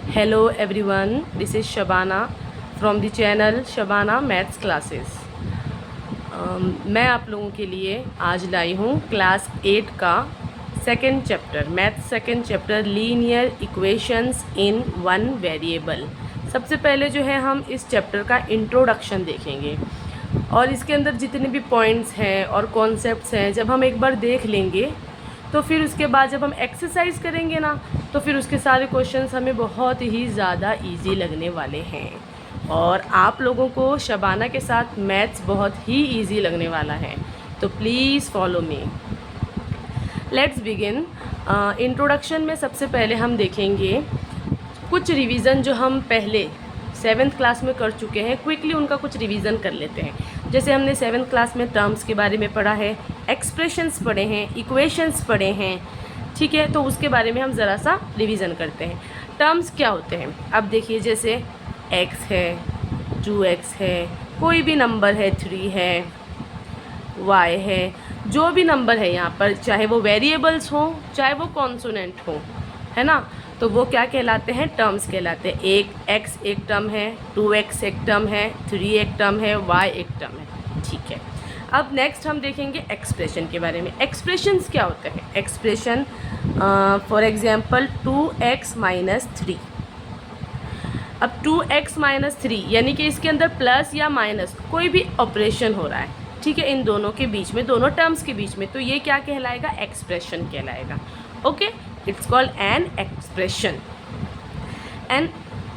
Hello everyone, this is Shabana from the channel Shabana Maths Classes। मैं आप लोगों के लिए आज लाई हूँ क्लास 8 का second chapter, maths second chapter, linear equations in one variable. सबसे पहले जो है हम इस चैप्टर का इंट्रोडक्शन देखेंगे और इसके अंदर जितने भी पॉइंट्स हैं और कॉन्सेप्ट्स हैं जब हम एक बार देख लेंगे तो फिर उसके बाद जब हम एक्सरसाइज करेंगे ना तो फिर उसके सारे क्वेश्चंस हमें बहुत ही ज़्यादा इजी लगने वाले हैं और आप लोगों को शबाना के साथ मैथ्स बहुत ही इजी लगने वाला है। तो please follow me. Let's begin. Introduction में सबसे पहले हम देखेंगे कुछ रिवीजन जो हम पहले 7th क्लास में कर चुके हैं, क्विकली उनका कुछ रिवीजन कर लेते हैं। जैसे हमने 7th क्लास में टर्म्स के बारे में पढ़ा है, एक्सप्रेशंस पढ़े हैं, इक्वेशंस पढ़े हैं, ठीक है। तो उसके बारे में हम ज़रा सा रिवीजन करते हैं। टर्म्स क्या होते हैं अब देखिए, जैसे x है, 2x है, कोई भी नंबर है, 3 है, y है, जो भी नंबर है यहाँ पर, चाहे वो वेरिएबल्स हों चाहे वो कॉन्सोनेंट हो, है ना, तो वो क्या कहलाते हैं? टर्म्स कहलाते हैं। एक x एक टर्म है, 2x एक टर्म है, 3 एक टर्म है, y एक टर्म है, ठीक है। अब नेक्स्ट हम देखेंगे एक्सप्रेशन के बारे में। एक्सप्रेशंस क्या होते हैं? Expression for example 2x minus 3। अब 2x माइनस 3 यानी कि इसके अंदर प्लस या माइनस कोई भी ऑपरेशन हो रहा है, ठीक है, इन दोनों के बीच में, दोनों टर्म्स के बीच में, तो ये क्या कहलाएगा? एक्सप्रेशन कहलाएगा। Okay, it's called an expression. And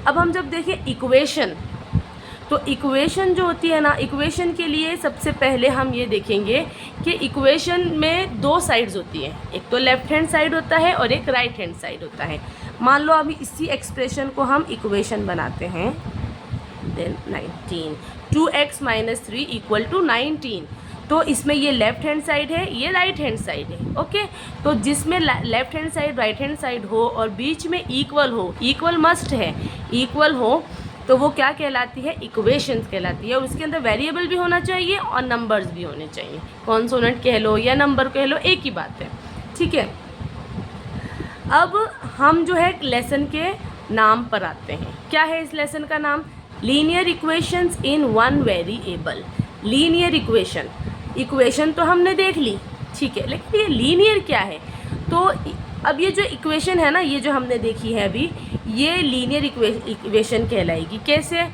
अब हम जब देखें इक्वेशन, तो इक्वेशन जो होती है ना, इक्वेशन के लिए सबसे पहले हम ये देखेंगे कि इक्वेशन में दो साइड्स होती हैं, एक तो लेफ्ट हैंड साइड होता है और एक राइट हैंड साइड होता है। मान लो अभी इसी एक्सप्रेशन को हम इक्वेशन बनाते हैं, then 19 2x minus 3 equal to 19। तो इसमें ये लेफ़्ट हैंड साइड है, ये राइट हैंड साइड है। ओके, तो जिसमें left hand side right hand side हो और बीच में इक्वल हो, इक्वल मस्ट है, इक्वल हो, तो वो क्या कहलाती है? इक्वेशंस कहलाती है। और उसके अंदर वेरिएबल भी होना चाहिए और नंबर्स भी होने चाहिए, कॉन्सोनेंट कह लो या नंबर कह लो, एक ही बात है, ठीक है। अब हम जो है लेसन के नाम पर आते हैं। क्या है इस लेसन का नाम? Linear equations in one variable. Linear equation, equation तो हमने देख ली, ठीक है, लेकिन ये लीनियर क्या है? तो अब ये जो इक्वेशन है ना, ये जो हमने देखी है अभी, ये लीनियर इक्वेशन कहलाएगी। कैसे?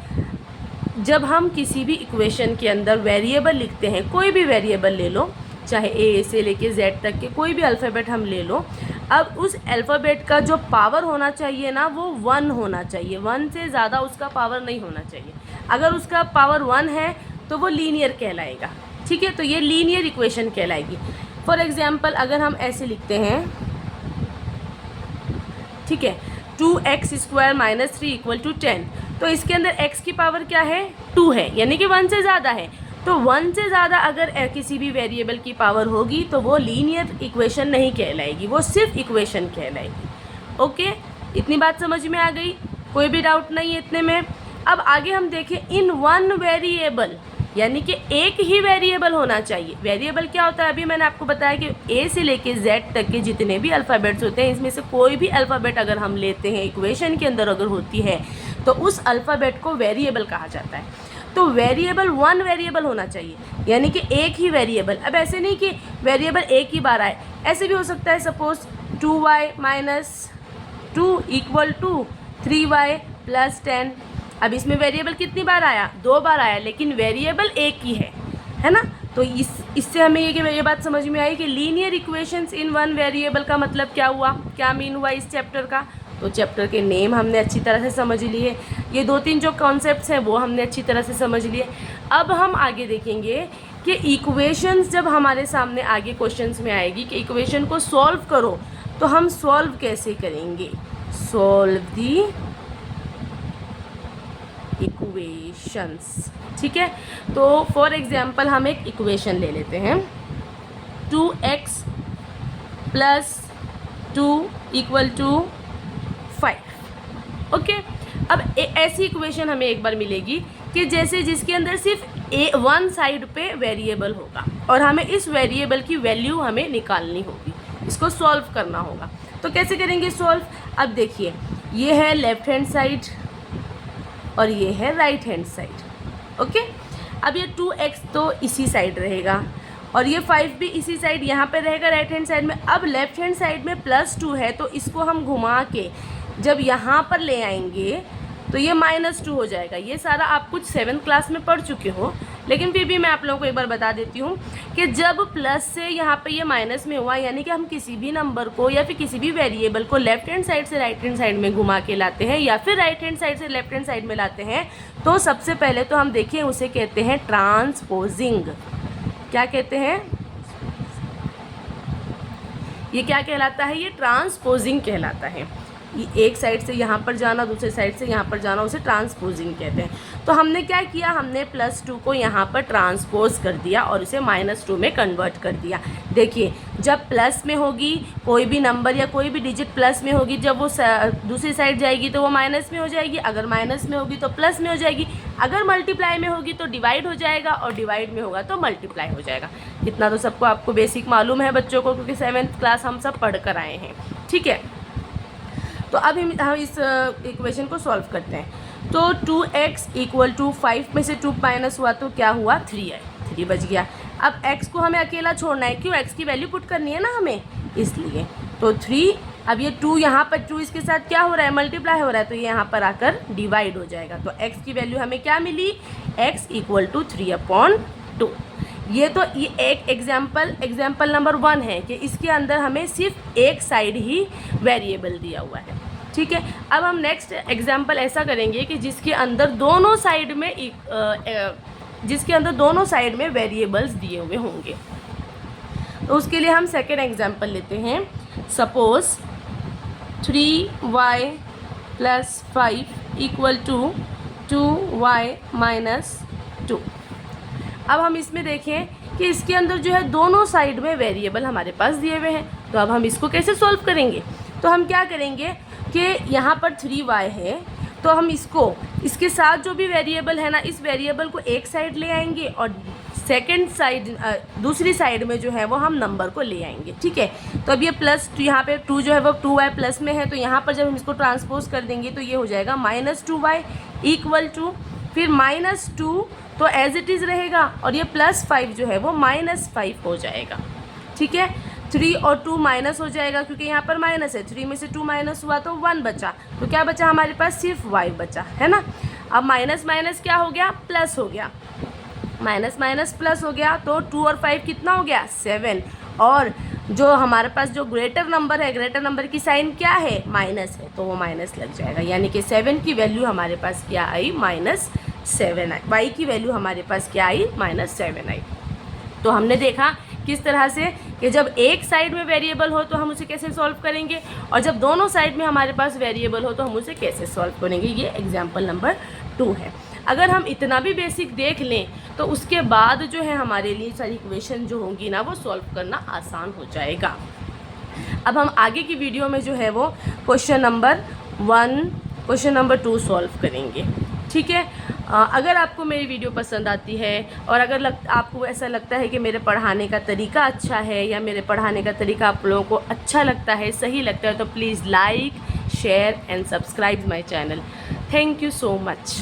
जब हम किसी भी इक्वेशन के अंदर वेरिएबल लिखते हैं, कोई भी वेरिएबल ले लो, चाहे ए से लेके जेड तक के कोई भी अल्फ़ाबेट हम ले लो, अब उस अल्फ़ाबेट का जो पावर होना चाहिए ना, वो 1 होना चाहिए, 1 से ज़्यादा उसका पावर नहीं होना चाहिए। अगर उसका पावर 1 है तो वो लीनियर कहलाएगा, ठीक है। तो ये लीनियर इक्वेशन कहलाएगी। फॉर एग्जांपल अगर हम ऐसे लिखते हैं, ठीक है, 2x square minus 3 equal to 10, तो इसके अंदर x की पावर क्या है? 2 है, यानी कि 1 से ज़्यादा है। तो 1 से ज़्यादा अगर किसी भी वेरिएबल की पावर होगी तो वो लीनियर इक्वेशन नहीं कहलाएगी, वो सिर्फ इक्वेशन कहलाएगी। ओके, इतनी बात समझ में आ गई? कोई भी डाउट नहीं है इतने में? अब आगे हम देखें, इन वन वेरिएबल, यानी कि एक ही वेरिएबल होना चाहिए। वेरिएबल क्या होता है? अभी मैंने आपको बताया कि ए से लेके जेड तक के जितने भी अल्फ़ाबेट्स होते हैं, इसमें से कोई भी अल्फ़ाबेट अगर हम लेते हैं, इक्वेशन के अंदर अगर होती है, तो उस अल्फ़ाबेट को वेरिएबल कहा जाता है। तो वेरिएबल 1 वेरिएबल होना चाहिए, यानी कि एक ही वेरिएबल। अब ऐसे नहीं कि वेरिएबल एक ही बार आए, ऐसे भी हो सकता है, suppose 2y minus 2 equal to 3y plus 10। अब इसमें वेरिएबल कितनी बार आया? 2 बार आया, लेकिन वेरिएबल एक ही है ना। तो इससे हमें ये बात समझ में आई कि linear equations in one variable का मतलब क्या हुआ, क्या मीन हुआ इस चैप्टर का। तो चैप्टर के नेम हमने अच्छी तरह से समझ लिए, ये 2-3 जो कॉन्सेप्ट्स हैं वो हमने अच्छी तरह से समझ लिए। अब हम आगे देखेंगे कि इक्वेशंस जब हमारे सामने आगे क्वेश्चंस में आएगी कि इक्वेशन को सॉल्व करो, तो हम सॉल्व कैसे करेंगे? सॉल्व दी इक्वेशंस, ठीक है। तो फॉर एग्जांपल हम एक इक्वेशन ले लेते हैं, 2x plus 2 equal to 5। Okay, अब ऐसी इक्वेशन हमें एक बार मिलेगी कि जैसे जिसके अंदर सिर्फ वन साइड पे वेरिएबल होगा और हमें इस वेरिएबल की वैल्यू हमें निकालनी होगी, इसको सॉल्व करना होगा। तो कैसे करेंगे सॉल्व? अब देखिए, ये है लेफ्ट हैंड साइड और ये है राइट हैंड साइड। ओके, अब ये 2x तो इसी साइड रहेगा और ये 5 भी इसी साइड यहाँ पे रहेगा राइट हैंड साइड में। अब लेफ्ट हैंड साइड में +2 है तो इसको हम घुमा के जब यहाँ पर ले आएंगे तो ये -2 हो जाएगा। ये सारा आप कुछ 7th क्लास में पढ़ चुके हो, लेकिन फिर भी मैं आप लोगों को एक बार बता देती हूँ कि जब प्लस से यहाँ पे ये माइनस में हुआ, यानी कि हम किसी भी नंबर को या फिर किसी भी वेरिएबल को लेफ्ट हैंड साइड से राइट हैंड साइड में घुमा के लाते हैं या फिर राइट हैंड साइड से लेफ्ट हैंड साइड में लाते हैं, तो सबसे पहले तो हम देखिए उसे कहते हैं ट्रांसपोजिंग। क्या कहते हैं? ये क्या कहलाता है? ये ट्रांसपोजिंग कहलाता है। ये एक साइड से यहाँ पर जाना, दूसरे साइड से यहाँ पर जाना, उसे ट्रांसपोजिंग कहते हैं। तो हमने क्या किया, हमने +2 को यहाँ पर ट्रांसपोज कर दिया और उसे -2 में कन्वर्ट कर दिया। देखिए, जब प्लस में होगी कोई भी नंबर या कोई भी डिजिट प्लस में होगी, जब वो दूसरी साइड जाएगी तो वो माइनस में हो जाएगी, अगर माइनस में होगी तो प्लस में हो जाएगी, अगर मल्टीप्लाई में होगी तो डिवाइड हो जाएगा और डिवाइड में होगा तो मल्टीप्लाई हो जाएगा। इतना तो सबको आपको बेसिक मालूम है बच्चों को, क्योंकि 7th क्लास हम सब पढ़ कर आए हैं। ठीक है, तो अब हम इस इक्वेशन को सॉल्व करते हैं। तो 2x = 5 में से 2 माइनस हुआ तो क्या हुआ? 3 है, 3 बच गया। अब x को हमें अकेला छोड़ना है, क्यों? x की वैल्यू पुट करनी है ना हमें, इसलिए। तो 3, अब ये 2 यहाँ पर 2 इसके साथ क्या हो रहा है? मल्टीप्लाई हो रहा है, तो ये यहाँ पर आकर डिवाइड हो जाएगा। तो x की वैल्यू हमें क्या मिली? x = 3/2। ये तो ये एक एग्जाम्पल नंबर 1 है कि इसके अंदर हमें सिर्फ एक साइड ही वेरिएबल दिया हुआ है। ठीक है, अब हम नेक्स्ट एग्जाम्पल ऐसा करेंगे कि जिसके अंदर दोनों साइड में वेरिएबल्स दिए हुए होंगे। तो उसके लिए हम सेकेंड एग्जाम्पल लेते हैं। Suppose 3y + 5 = 2y - 2। अब हम इसमें देखें कि इसके अंदर जो है दोनों साइड में वेरिएबल हमारे पास दिए हुए हैं। तो अब हम इसको कैसे सॉल्व करेंगे? तो हम क्या करेंगे कि यहाँ पर 3y है, तो हम इसके साथ जो भी वेरिएबल है ना, इस वेरिएबल को एक साइड ले आएंगे और सेकंड साइड दूसरी साइड में जो है वो हम नंबर को ले आएंगे। ठीक है, तो अब ये प्लस यहाँ पे 2 जो है वो 2y प्लस में है, तो यहाँ पर जब हम इसको ट्रांसपोज कर देंगे तो ये हो जाएगा -2y = फिर -2 तो एज इट इज़ रहेगा और ये +5 जो है वो -5 हो जाएगा। ठीक है, 3 और 2 माइनस हो जाएगा क्योंकि यहाँ पर माइनस है। 3 में से 2 माइनस हुआ तो 1 बचा, तो क्या बचा हमारे पास? सिर्फ y बचा, है ना। अब माइनस माइनस क्या हो गया? प्लस हो गया, माइनस माइनस प्लस हो गया, तो 2 और 5 कितना हो गया? 7। और जो हमारे पास जो ग्रेटर नंबर है, ग्रेटर नंबर की साइन क्या है? माइनस है, तो वो माइनस लग जाएगा, यानी कि 7 की वैल्यू हमारे पास क्या आई? -7 आई। y की वैल्यू हमारे पास क्या आई? -7 आई। तो हमने देखा किस तरह से कि जब एक साइड में वेरिएबल हो तो हम उसे कैसे सॉल्व करेंगे, और जब दोनों साइड में हमारे पास वेरिएबल हो तो हम उसे कैसे सॉल्व करेंगे। ये एग्जाम्पल नंबर 2 है। अगर हम इतना भी बेसिक देख लें तो उसके बाद जो है हमारे लिए सारी इक्वेशन जो होंगी ना वो सॉल्व करना आसान हो जाएगा। अब हम आगे की वीडियो में जो है वो question number 1, question number 2 solve करेंगे। ठीक है, अगर आपको मेरी वीडियो पसंद आती है और अगर आपको ऐसा लगता है कि मेरे पढ़ाने का तरीका अच्छा है या मेरे पढ़ाने का तरीका आप लोगों को अच्छा लगता है, सही लगता है, तो please like, share and subscribe my channel. Thank you so much.